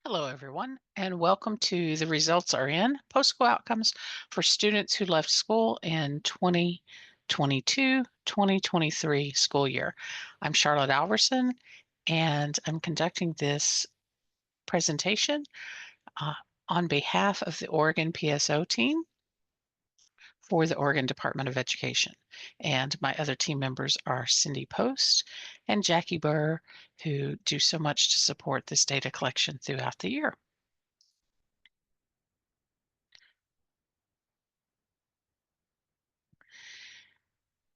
Hello, everyone, and welcome to The Results Are In Post-School Outcomes for Students Who Left School in 2022-2023 school year. I'm Charlotte Alverson, and I'm conducting this presentation uh, on behalf of the Oregon PSO team for the Oregon Department of Education. And my other team members are Cindy Post and Jackie Burr, who do so much to support this data collection throughout the year.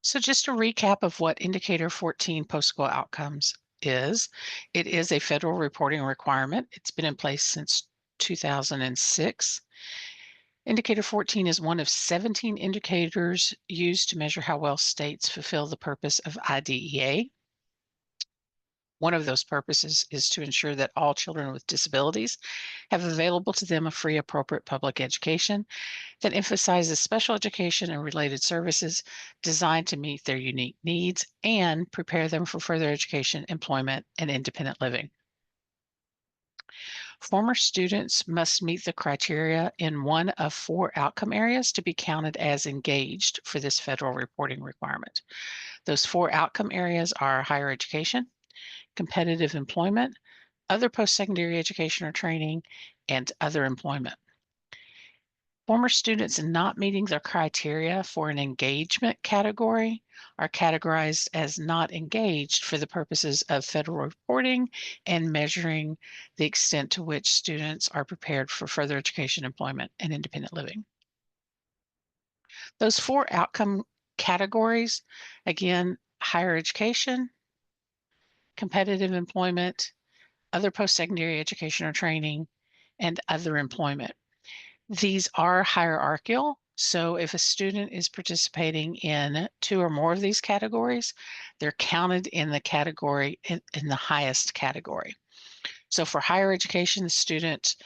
So just a recap of what Indicator 14 post-school outcomes is. It is a federal reporting requirement. It's been in place since 2006. Indicator 14 is one of 17 indicators used to measure how well states fulfill the purpose of IDEA. One of those purposes is to ensure that all children with disabilities have available to them a free, appropriate public education that emphasizes special education and related services designed to meet their unique needs and prepare them for further education, employment, and independent living. Former students must meet the criteria in one of 4 outcome areas to be counted as engaged for this federal reporting requirement. Those 4 outcome areas are higher education, competitive employment, other post-secondary education or training, and other employment. Former students not meeting their criteria for an engagement category are categorized as not engaged for the purposes of federal reporting and measuring the extent to which students are prepared for further education, employment, and independent living. Those 4 outcome categories, again, higher education, competitive employment, other post-secondary education or training, and other employment. These are hierarchical. So if a student is participating in 2 or more of these categories, they're counted in the category in the highest category. So for higher education, the student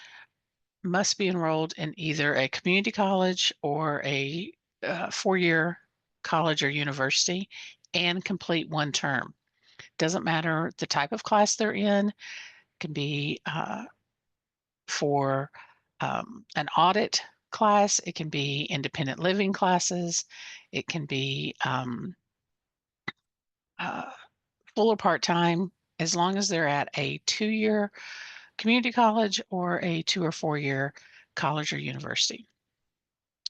must be enrolled in either a community college or a 4-year college or university and complete 1 term. Doesn't matter the type of class they're in. It can be for an audit class, it can be independent living classes, it can be uh, full or part-time, as long as they're at a 2-year community college or a 2 or 4-year college or university.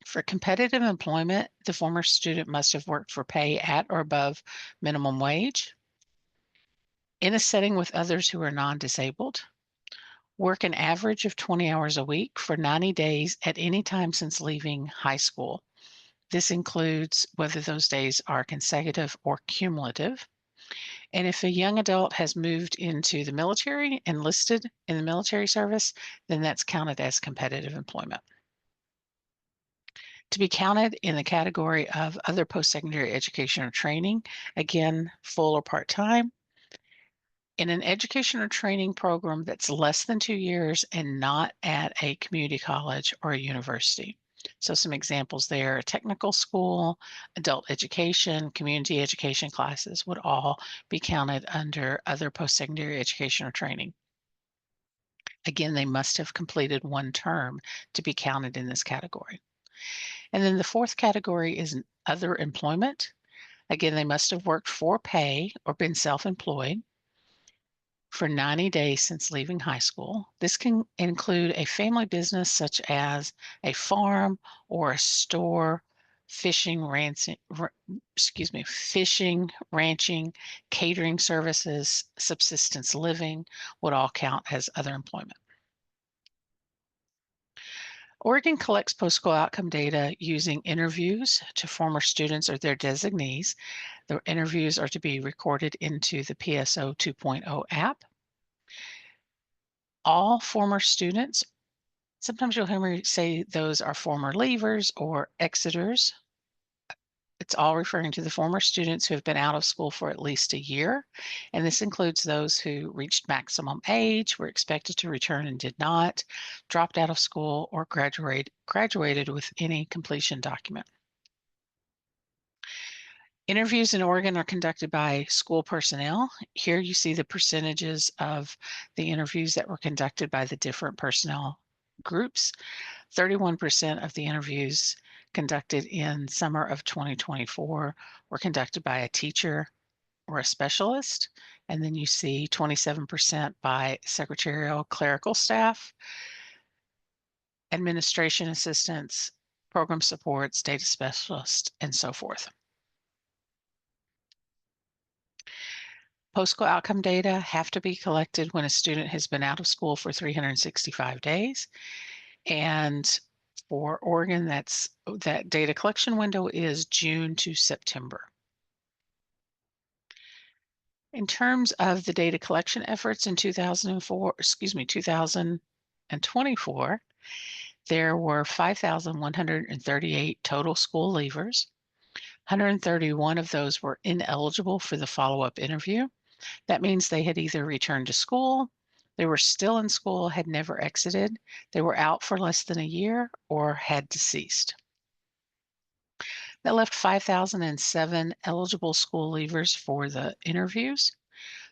For competitive employment, the former student must have worked for pay at or above minimum wage in a setting with others who are non-disabled, work an average of 20 hours a week for 90 days at any time since leaving high school. This includes whether those days are consecutive or cumulative. And if a young adult has moved into the military, enlisted in the military service, then that's counted as competitive employment. To be counted in the category of other post-secondary education or training, again, full or part-time, in an education or training program that's less than 2 years and not at a community college or a university. So some examples there, a technical school, adult education, community education classes would all be counted under other post-secondary education or training. Again, they must have completed 1 term to be counted in this category. And then the 4th category is other employment. Again, they must have worked for pay or been self-employed for 90 days since leaving high school. This can include a family business such as a farm or a store, fishing, ranching, catering services, subsistence living would all count as other employment. Oregon collects post-school outcome data using interviews to former students or their designees. The interviews are to be recorded into the PSO 2.0 app. All former students, sometimes you'll hear me say those are former leavers or exiters. It's all referring to the former students who have been out of school for at least a year. And this includes those who reached maximum age, were expected to return and did not, dropped out of school, or graduated with any completion document. Interviews in Oregon are conducted by school personnel. Here you see the percentages of the interviews that were conducted by the different personnel groups. 31% of the interviews conducted in summer of 2024 were conducted by a teacher or a specialist. And then you see 27% by secretarial clerical staff, administration assistants, program supports, data specialists, and so forth. Post-school outcome data have to be collected when a student has been out of school for 365 days. And for Oregon, that data collection window is June to September. In terms of the data collection efforts in 2024, there were 5,138 total school leavers. 131 of those were ineligible for the follow-up interview. That means they had either returned to school, they were still in school, had never exited, they were out for less than a year, or had deceased. That left 5,007 eligible school leavers for the interviews.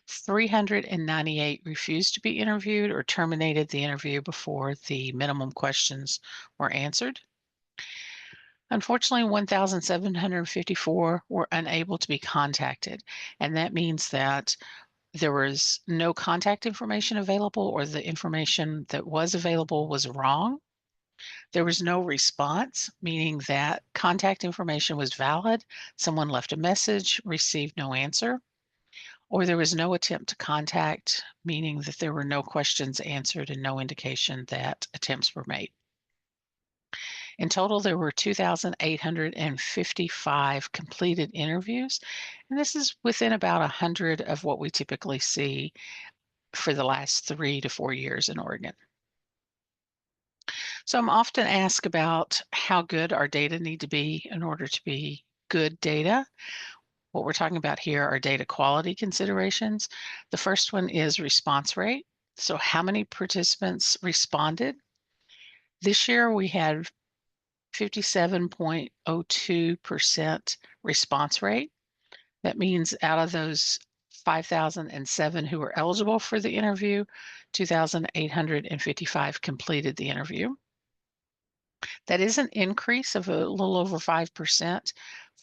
398 refused to be interviewed or terminated the interview before the minimum questions were answered. Unfortunately, 1,754 were unable to be contacted, and that means that there was no contact information available, or the information that was available was wrong. There was no response, meaning that contact information was valid. Someone left a message, received no answer, or there was no attempt to contact, meaning that there were no questions answered and no indication that attempts were made. In total, there were 2,855 completed interviews, and this is within about 100 of what we typically see for the last 3 to 4 years in Oregon. So I'm often asked about how good our data need to be in order to be good data. What we're talking about here are data quality considerations. The first one is response rate. So how many participants responded? This year we had 57.02% response rate. That means out of those 5,007 who were eligible for the interview, 2,855 completed the interview. That is an increase of a little over 5%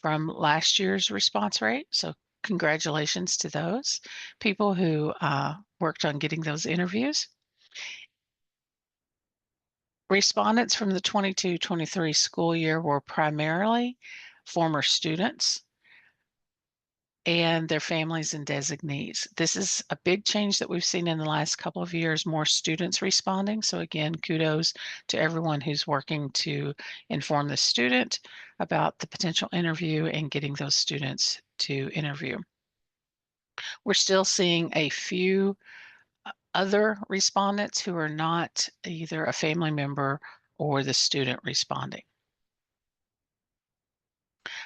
from last year's response rate. So congratulations to those people who worked on getting those interviews. Respondents from the 22-23 school year were primarily former students and their families and designees. This is a big change that we've seen in the last couple of years, more students responding. So again, kudos to everyone who's working to inform the student about the potential interview and getting those students to interview. We're still seeing a few other respondents who are not either a family member or the student responding.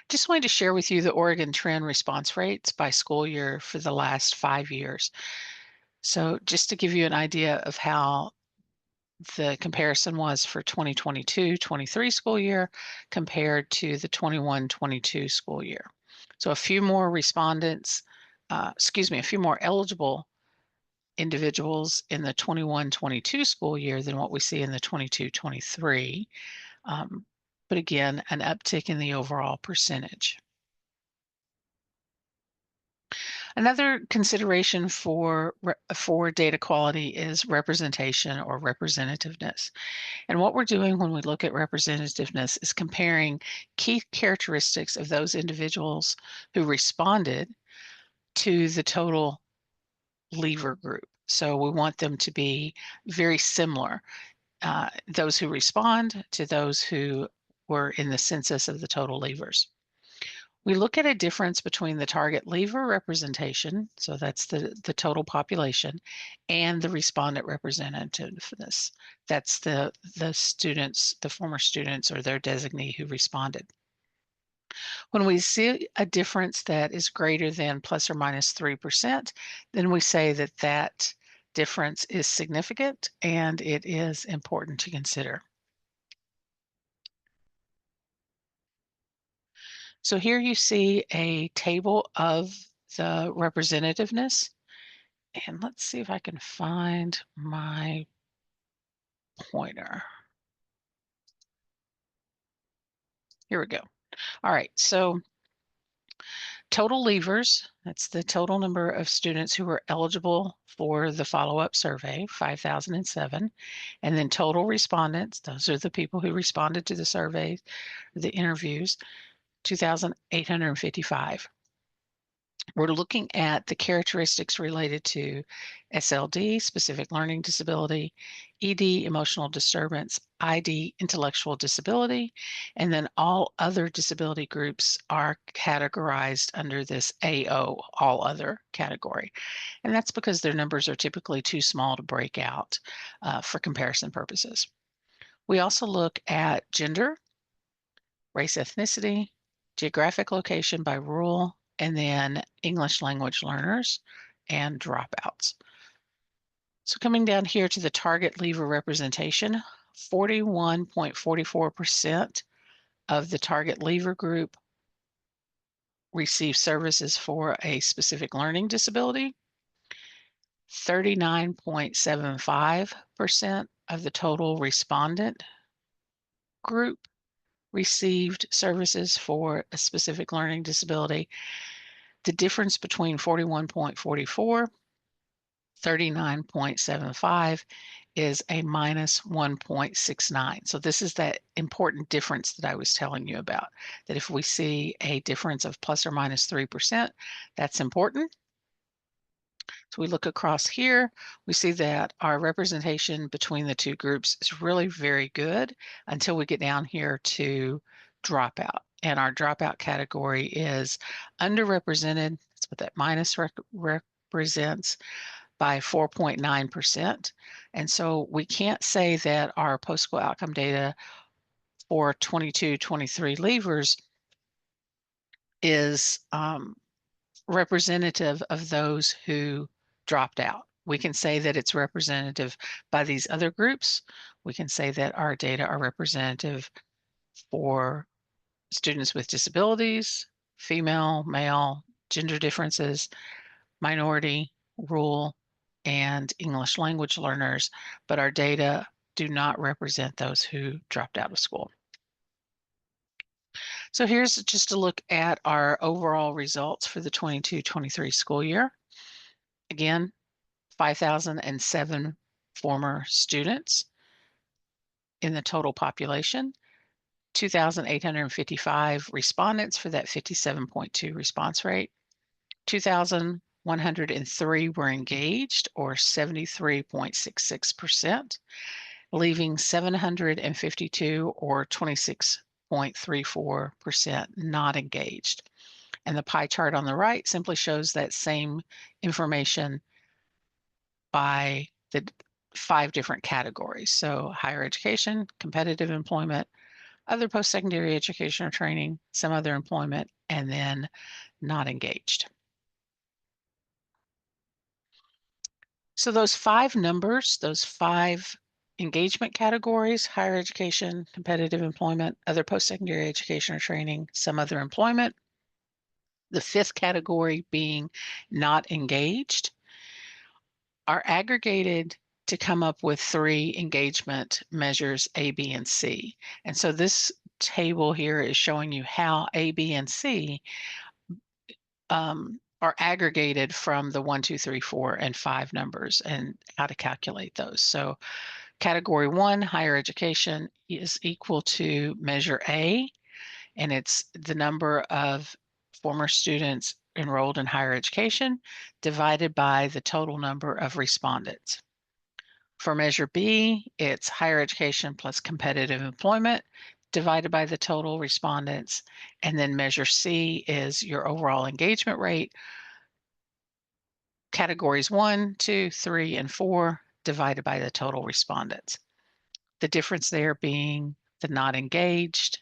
Just wanted to share with you the Oregon trend response rates by school year for the last 5 years. So just to give you an idea of how the comparison was for 2022-23 school year compared to the 21-22 school year. So a few more respondents, a few more eligible individuals in the 21-22 school year than what we see in the 22-23. But again, an uptick in the overall percentage. Another consideration for data quality is representation or representativeness. And what we're doing when we look at representativeness is comparing key characteristics of those individuals who responded to the total leaver group. So we want them to be very similar, those who respond to those who were in the census of the total leavers. We look at a difference between the target leaver representation, so that's the total population, and the respondent representativeness. That's the students, the former students or their designee who responded. When we see a difference that is greater than plus or minus 3%, then we say that that difference is significant and it is important to consider. So here you see a table of the representativeness. And let's see if I can find my pointer. Here we go. All right, so total leavers, that's the total number of students who were eligible for the follow-up survey, 5,007. And then total respondents, those are the people who responded to the surveys, the interviews, 2,855. We're looking at the characteristics related to SLD, specific learning disability, ED, emotional disturbance, ID, intellectual disability, and then all other disability groups are categorized under this AO, all other category. And that's because their numbers are typically too small to break out for comparison purposes. We also look at gender, race, ethnicity, geographic location by rural, and then English language learners and dropouts. So coming down here to the target leaver representation, 41.44% of the target leaver group receive services for a specific learning disability. 39.75% of the total respondent group received services for a specific learning disability. The difference between 41.44, 39.75 is a minus 1.69. So this is that important difference that I was telling you about, that if we see a difference of plus or minus 3%, that's important. So we look across here, we see that our representation between the two groups is really very good until we get down here to dropout. And our dropout category is underrepresented. That's what that minus represents by 4.9%. And so we can't say that our post-school outcome data for 22-23 leavers is representative of those who dropped out. We can say that it's representative by these other groups. We can say that our data are representative for students with disabilities, female, male, gender differences, minority, rural, and English language learners, but our data do not represent those who dropped out of school. So here's just a look at our overall results for the 22-23 school year. Again, 5,007 former students in the total population, 2,855 respondents for that 57.2 response rate, 2,103 were engaged, or 73.66%, leaving 752, or 26.34%, not engaged. And the pie chart on the right simply shows that same information by the 5 different categories. So higher education, competitive employment, other post-secondary education or training, some other employment, and then not engaged. So those 5 numbers, those 5 engagement categories, higher education, competitive employment, other post-secondary education or training, some other employment, the 5th category being not engaged, are aggregated to come up with 3 engagement measures, A, B, and C. And so this table here is showing you how A, B, and C are aggregated from the 1, 2, 3, 4, and 5 numbers and how to calculate those. So category 1, higher education, is equal to measure A, and it's the number of former students enrolled in higher education divided by the total number of respondents. For measure B, it's higher education plus competitive employment divided by the total respondents. And then measure C is your overall engagement rate. Categories 1, 2, 3, and 4 divided by the total respondents. The difference there being the not engaged,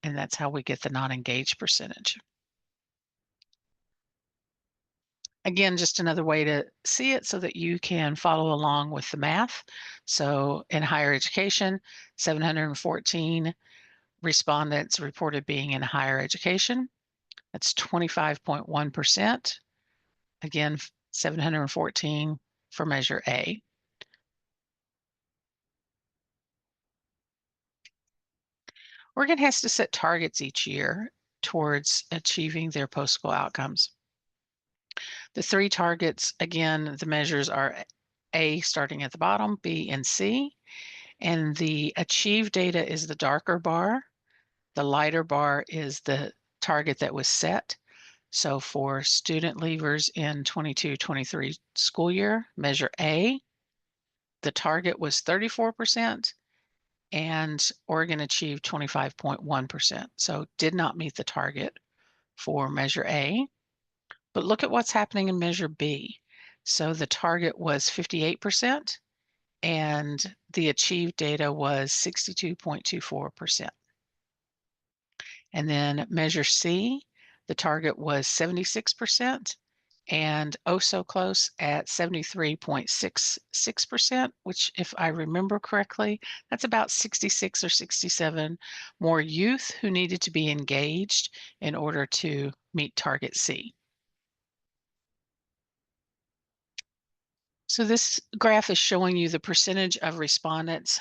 and that's how we get the not engaged percentage. Again, just another way to see it so that you can follow along with the math. So in higher education, 714 respondents reported being in higher education. That's 25.1%. Again, 714 for measure A. Oregon has to set targets each year towards achieving their post-school outcomes. The three targets, again, the measures are A starting at the bottom, B and C, and the achieved data is the darker bar. The lighter bar is the target that was set. So for student leavers in 22-23 school year, measure A, the target was 34%, and Oregon achieved 25.1%. So did not meet the target for measure A. But look at what's happening in measure B. So the target was 58%, and the achieved data was 62.24%. And then measure C, the target was 76%, and oh so close at 73.66%, which, if I remember correctly, that's about 66 or 67 more youth who needed to be engaged in order to meet target C. So this graph is showing you the percentage of respondents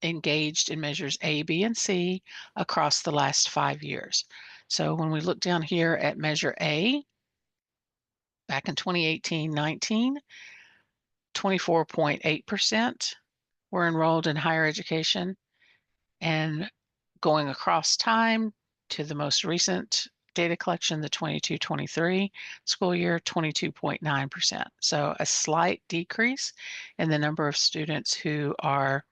engaged in measures A, B, and C across the last 5 years. So when we look down here at measure A, back in 2018-19, 24.8% were enrolled in higher education, and going across time to the most recent data collection, the 22-23 school year, 22.9%. So a slight decrease in the number of students who are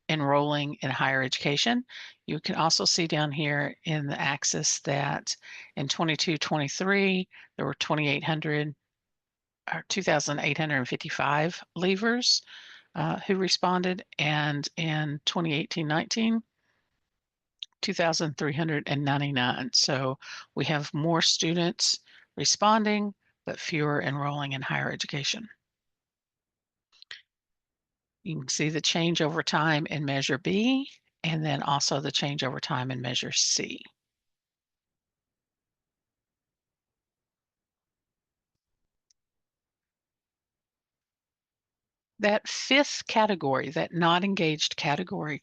enrolling in higher education. You can also see down here in the axis that in 22-23, there were 2,855 leavers who responded, and in 2018-19, 2,399. So we have more students responding, but fewer enrolling in higher education. You can see the change over time in measure B, and then also the change over time in measure C. That fifth category, that not engaged category,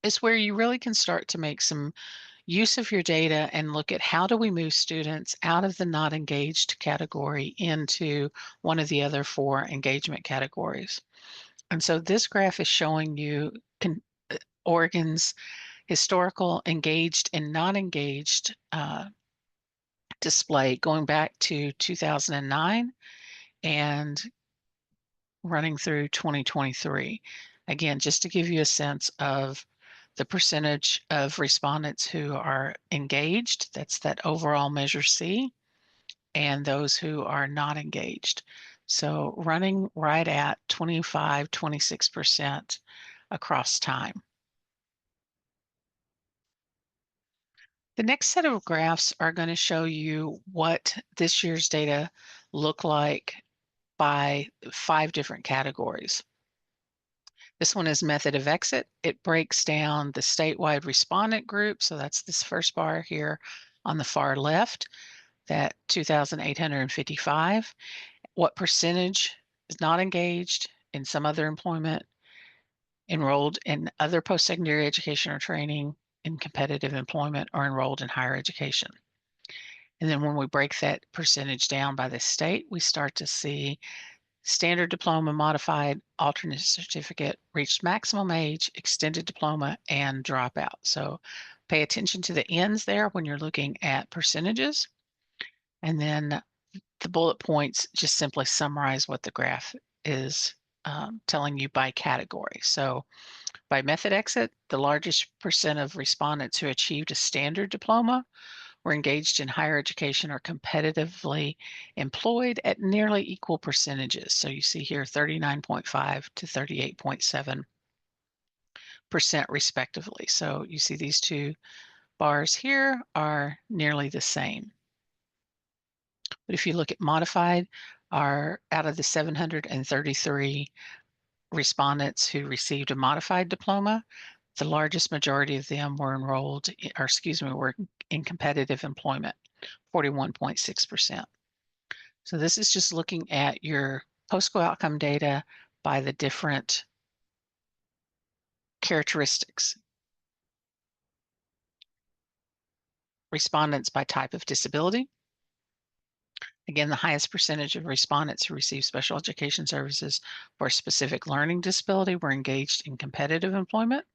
is where you really can start to make some use of your data and look at how do we move students out of the not engaged category into one of the other four engagement categories. And so this graph is showing you Oregon's historical engaged and not engaged display going back to 2009 and running through 2023. Again, just to give you a sense of the percentage of respondents who are engaged, that's that overall measure C, and those who are not engaged. So running right at 25, 26% across time. The next set of graphs are going to show you what this year's data look like by 5 different categories. This one is method of exit. It breaks down the statewide respondent group. So that's this first bar here on the far left, that 2,855. What percentage is not engaged in some other employment, enrolled in other post-secondary education or training, in competitive employment, or enrolled in higher education. And then when we break that percentage down by the state, we start to see standard diploma, modified, alternate certificate, reached maximum age, extended diploma, and dropout. So pay attention to the ends there when you're looking at percentages. And then the bullet points just simply summarize what the graph is telling you by category. So by method exit, the largest percent of respondents who achieved a standard diploma were engaged in higher education or competitively employed at nearly equal percentages. So you see here 39.5 to 38.7% respectively. So you see these two bars here are nearly the same. But if you look at modified, are out of the 733 respondents who received a modified diploma, The largest majority of them were enrolled, or excuse me, were in competitive employment, 41.6%. So this is just looking at your post-school outcome data by the different characteristics. Respondents by type of disability. Again, the highest percentage of respondents who receive special education services for a specific learning disability were engaged in competitive employment,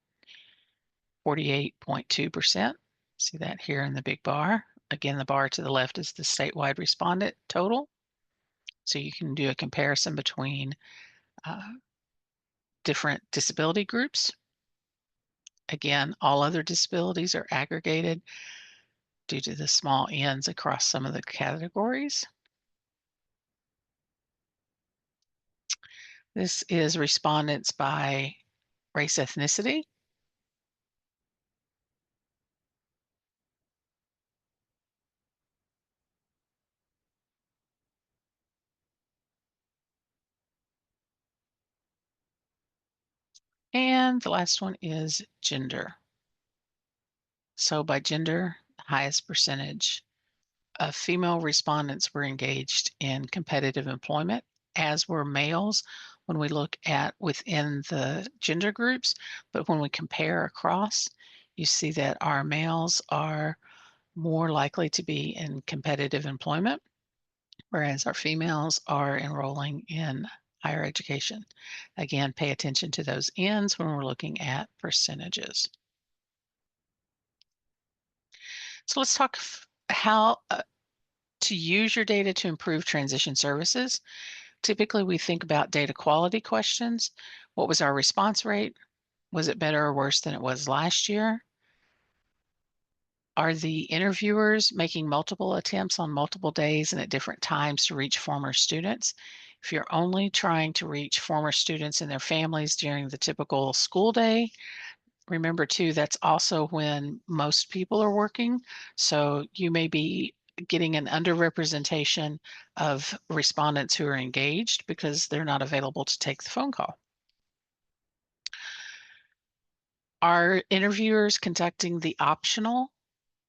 48.2%. See that here in the big bar. Again, the bar to the left is the statewide respondent total. So you can do a comparison between different disability groups. Again, all other disabilities are aggregated due to the small ends across some of the categories. This is respondents by race ethnicity. And the last one is gender. So by gender, the highest percentage of female respondents were engaged in competitive employment, as were males when we look at within the gender groups. But when we compare across, you see that our males are more likely to be in competitive employment, whereas our females are enrolling in higher education. Again, pay attention to those ends when we're looking at percentages. So let's talk how to use your data to improve transition services. Typically, we think about data quality questions. What was our response rate? Was it better or worse than it was last year? Are the interviewers making multiple attempts on multiple days and at different times to reach former students? If you're only trying to reach former students and their families during the typical school day, remember too, that's also when most people are working. So you may be getting an underrepresentation of respondents who are engaged because they're not available to take the phone call. Are interviewers conducting the optional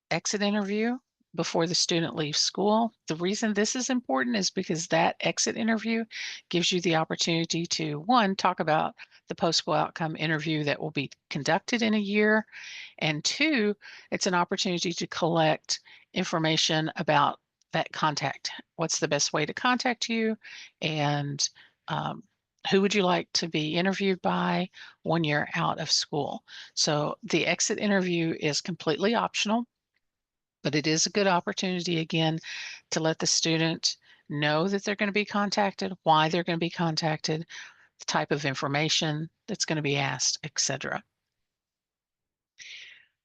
exit interview before the student leaves school? The reason this is important is because that exit interview gives you the opportunity to, one, talk about the post-school outcome interview that will be conducted in a year, and two, it's an opportunity to collect information about that contact. What's the best way to contact you, and who would you like to be interviewed by when you're out of school? So the exit interview is completely optional, but it is a good opportunity, again, to let the student know that they're going to be contacted, why they're going to be contacted, the type of information that's going to be asked, etc.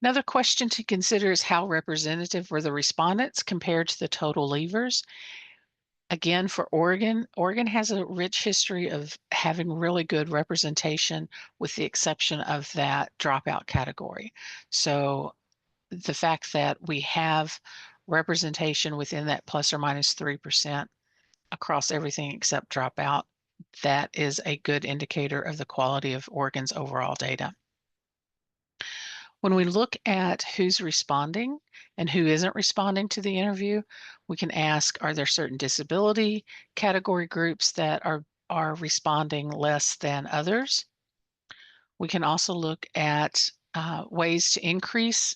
Another question to consider is how representative were the respondents compared to the total leavers? Again, for Oregon, Oregon has a rich history of having really good representation with the exception of that dropout category. So the fact that we have representation within that plus or minus 3% across everything except dropout, that is a good indicator of the quality of Oregon's overall data. When we look at who's responding and who isn't responding to the interview, we can ask, are there certain disability category groups that are responding less than others? We can also look at ways to increase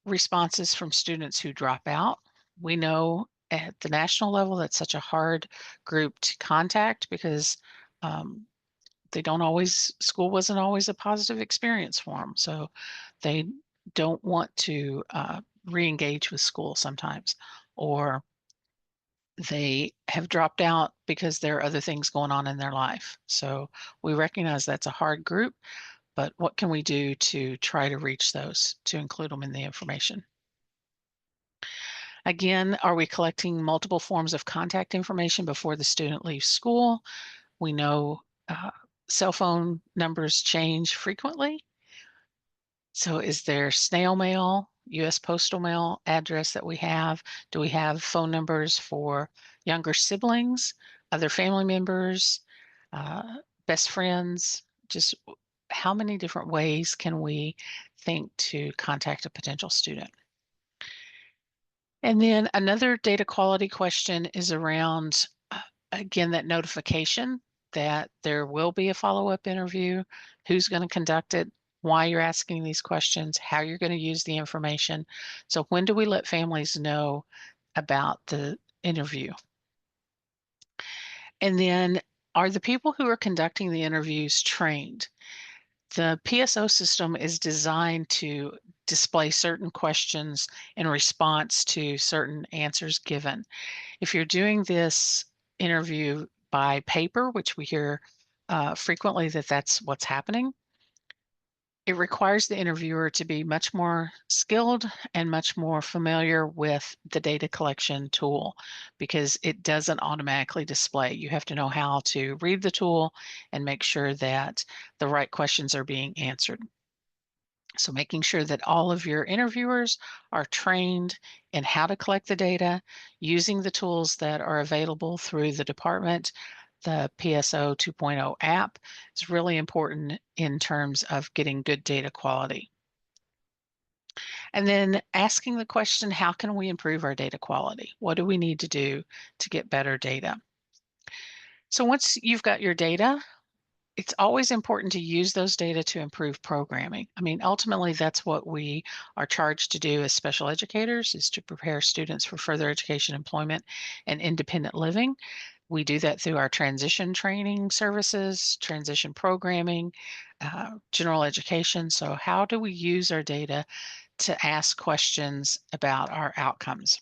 responses from students who drop out. We know at the national level that's such a hard group to contact because um, they don't always, school wasn't always a positive experience for them. So they don't want to re-engage with school sometimes, or they have dropped out because there are other things going on in their life. So we recognize that's a hard group, but what can we do to try to reach those, to include them in the information? Again, are we collecting multiple forms of contact information before the student leaves school? We know cell phone numbers change frequently. So is there snail mail, US postal mail address that we have? Do we have phone numbers for younger siblings, other family members, best friends? Just how many different ways can we think to contact a potential student. And then another data quality question is around, again, that notification that there will be a follow-up interview, who's going to conduct it, why you're asking these questions, how you're going to use the information. So when do we let families know about the interview? And then, are the people who are conducting the interviews trained? The PSO system is designed to display certain questions in response to certain answers given. If you're doing this interview by paper, which we hear frequently that that's what's happening, it requires the interviewer to be much more skilled and much more familiar with the data collection tool because it doesn't automatically display. You have to know how to read the tool and make sure that the right questions are being answered. So making sure that all of your interviewers are trained in how to collect the data, using the tools that are available through the department. The PSO 2.0 app is really important in terms of getting good data quality. And then asking the question, how can we improve our data quality? What do we need to do to get better data? So once you've got your data, it's always important to use those data to improve programming. I mean, ultimately, that's what we are charged to do as special educators, is to prepare students for further education, employment, and independent living. We do that through our transition training services, transition programming, general education. So how do we use our data to ask questions about our outcomes?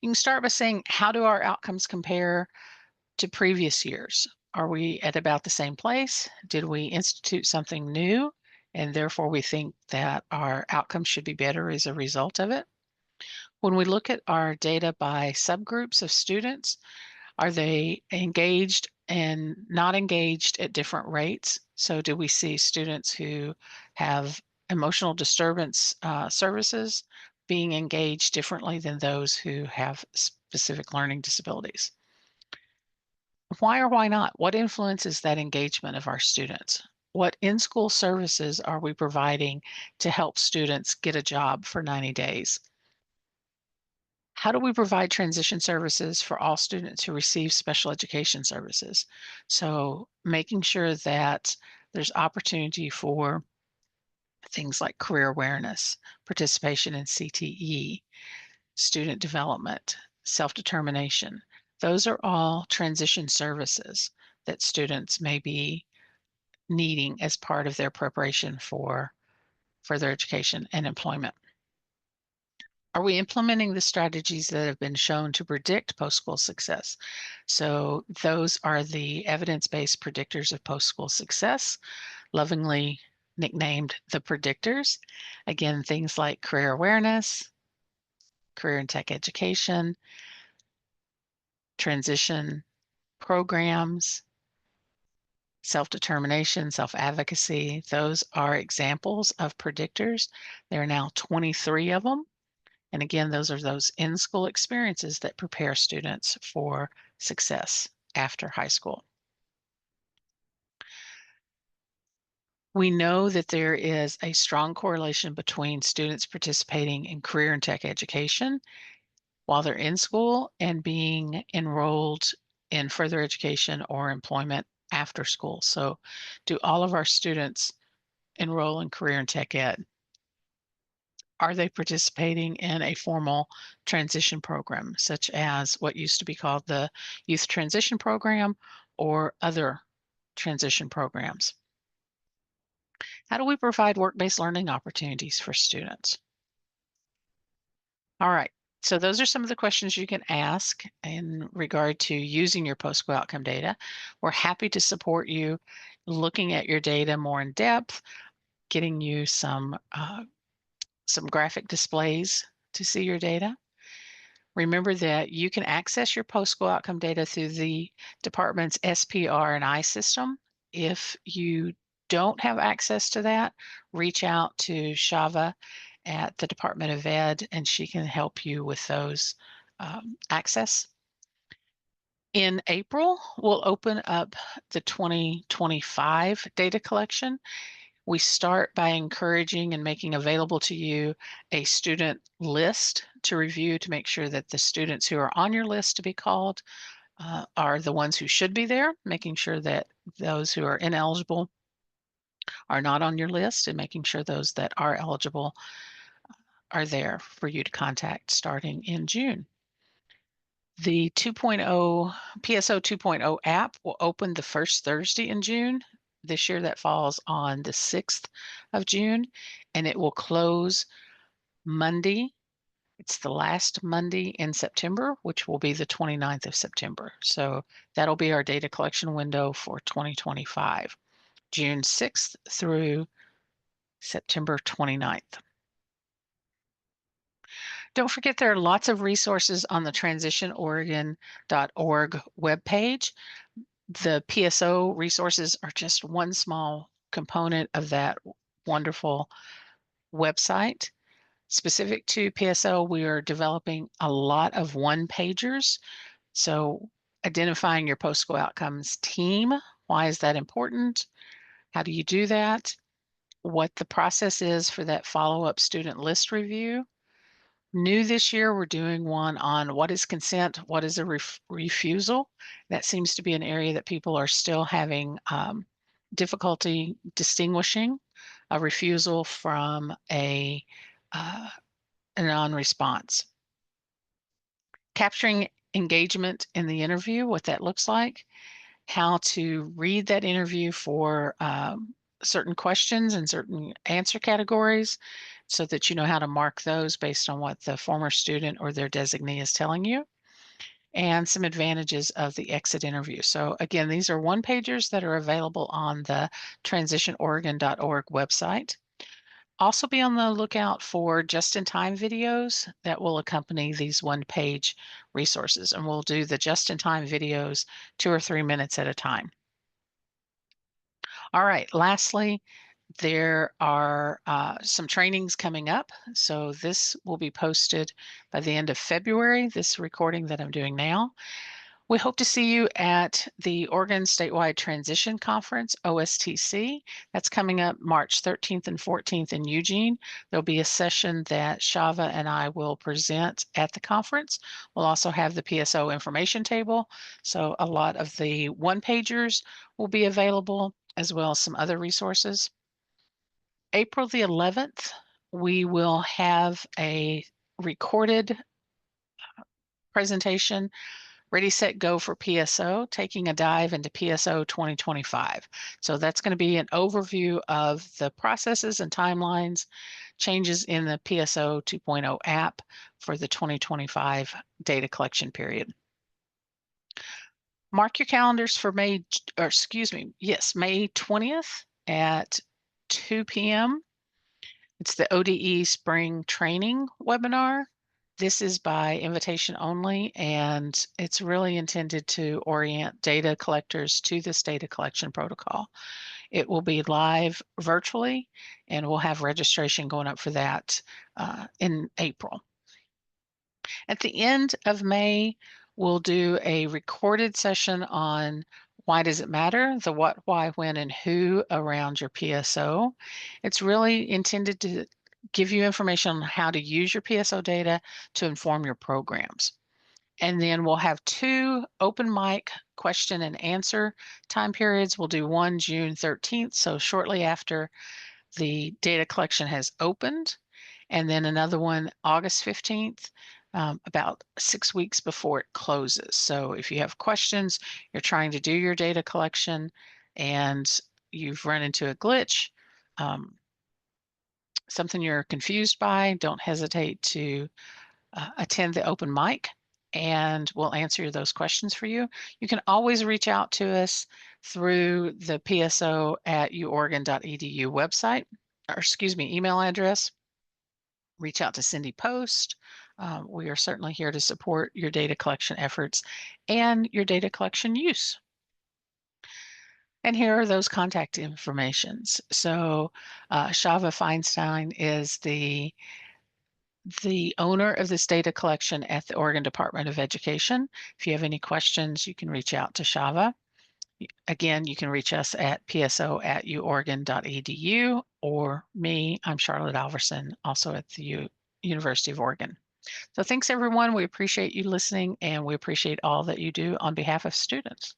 You can start by saying, how do our outcomes compare to previous years? Are we at about the same place? Did we institute something new and therefore we think that our outcomes should be better as a result of it? When we look at our data by subgroups of students, are they engaged and not engaged at different rates? So do we see students who have emotional disturbance services being engaged differently than those who have specific learning disabilities? Why or why not? What influences that engagement of our students? What in-school services are we providing to help students get a job for 90 days? How do we provide transition services for all students who receive special education services? So making sure that there's opportunity for things like career awareness, participation in CTE, student development, self-determination. Those are all transition services that students may be needing as part of their preparation for further education and employment. Are we implementing the strategies that have been shown to predict post-school success? So those are the evidence-based predictors of post-school success, lovingly nicknamed the predictors. Again, things like career awareness, career and tech education, transition programs, self-determination, self-advocacy. Those are examples of predictors. There are now 23 of them. And again, those are those in-school experiences that prepare students for success after high school. We know that there is a strong correlation between students participating in career and tech education while they're in school and being enrolled in further education or employment after school. So do all of our students enroll in career and tech ed? Are they participating in a formal transition program, such as what used to be called the Youth Transition Program or other transition programs? How do we provide work-based learning opportunities for students? All right. So those are some of the questions you can ask in regard to using your post-school outcome data. We're happy to support you looking at your data more in depth, getting you some graphic displays to see your data. Remember that you can access your post-school outcome data through the department's SPR and I system. If you don't have access to that, reach out to Shava at the Department of Ed, and she can help you with those access. In April, we'll open up the 2025 data collection. We start by encouraging and making available to you a student list to review to make sure that the students who are on your list to be called are the ones who should be there, making sure that those who are ineligible are not on your list, and making sure those that are eligible are there for you to contact starting in June. The 2.0 PSO 2.0 app will open the first Thursday in June. This year that falls on the 6th of June, and it will close Monday. It's the last Monday in September, which will be the 29th of September. So that'll be our data collection window for 2025, June 6th through September 29th. Don't forget there are lots of resources on the transitionoregon.org webpage. The PSO resources are just one small component of that wonderful website. Specific to PSO, we are developing a lot of one-pagers. So identifying your post-school outcomes team, why is that important? How do you do that? What the process is for that follow-up student list review. New this year, we're doing one on what is consent, what is a refusal. That seems to be an area that people are still having difficulty distinguishing a refusal from a non-response. Capturing engagement in the interview, what that looks like, how to read that interview for certain questions and certain answer categories so that you know how to mark those based on what the former student or their designee is telling you, and some advantages of the exit interview. So again, these are one-pagers that are available on the transitionoregon.org website. Also be on the lookout for just-in-time videos that will accompany these one-page resources, and we'll do the just-in-time videos 2 or 3 minutes at a time. All right, lastly, there are some trainings coming up. So this will be posted by the end of February, this recording that I'm doing now. We hope to see you at the Oregon Statewide Transition Conference, OSTC. That's coming up March 13th and 14th in Eugene. There'll be a session that Shava and I will present at the conference. We'll also have the PSO information table. So a lot of the one-pagers will be available, as well as some other resources. April the 11th, we will have a recorded presentation, Ready, Set, Go for PSO, taking a dive into PSO 2025. So that's going to be an overview of the processes and timelines, changes in the PSO 2.0 app for the 2025 data collection period. Mark your calendars for May 20th at 2 p.m. It's the ODE Spring Training webinar. This is by invitation only, and it's really intended to orient data collectors to this data collection protocol. It will be live virtually, and we'll have registration going up for that in April. At the end of May, we'll do a recorded session on why does it matter, the what, why, when, and who around your PSO. It's really intended to give you information on how to use your PSO data to inform your programs. And then we'll have 2 open mic question and answer time periods. We'll do one June 13th, so shortly after the data collection has opened, and then another one August 15th, about 6 weeks before it closes. So if you have questions, you're trying to do your data collection and you've run into a glitch, something you're confused by, don't hesitate to attend the open mic, and we'll answer those questions for you. You can always reach out to us through the pso@uoregon.edu website, or email address. Reach out to Cindy Post. We are certainly here to support your data collection efforts and your data collection use. And here are those contact informations. So Shava Feinstein is the the owner of this data collection at the Oregon Department of Education. If you have any questions, you can reach out to Shava. Again, you can reach us at pso@uoregon.edu, or me, I'm Charlotte Alverson, also at the University of Oregon. So thanks everyone. We appreciate you listening, and we appreciate all that you do on behalf of students.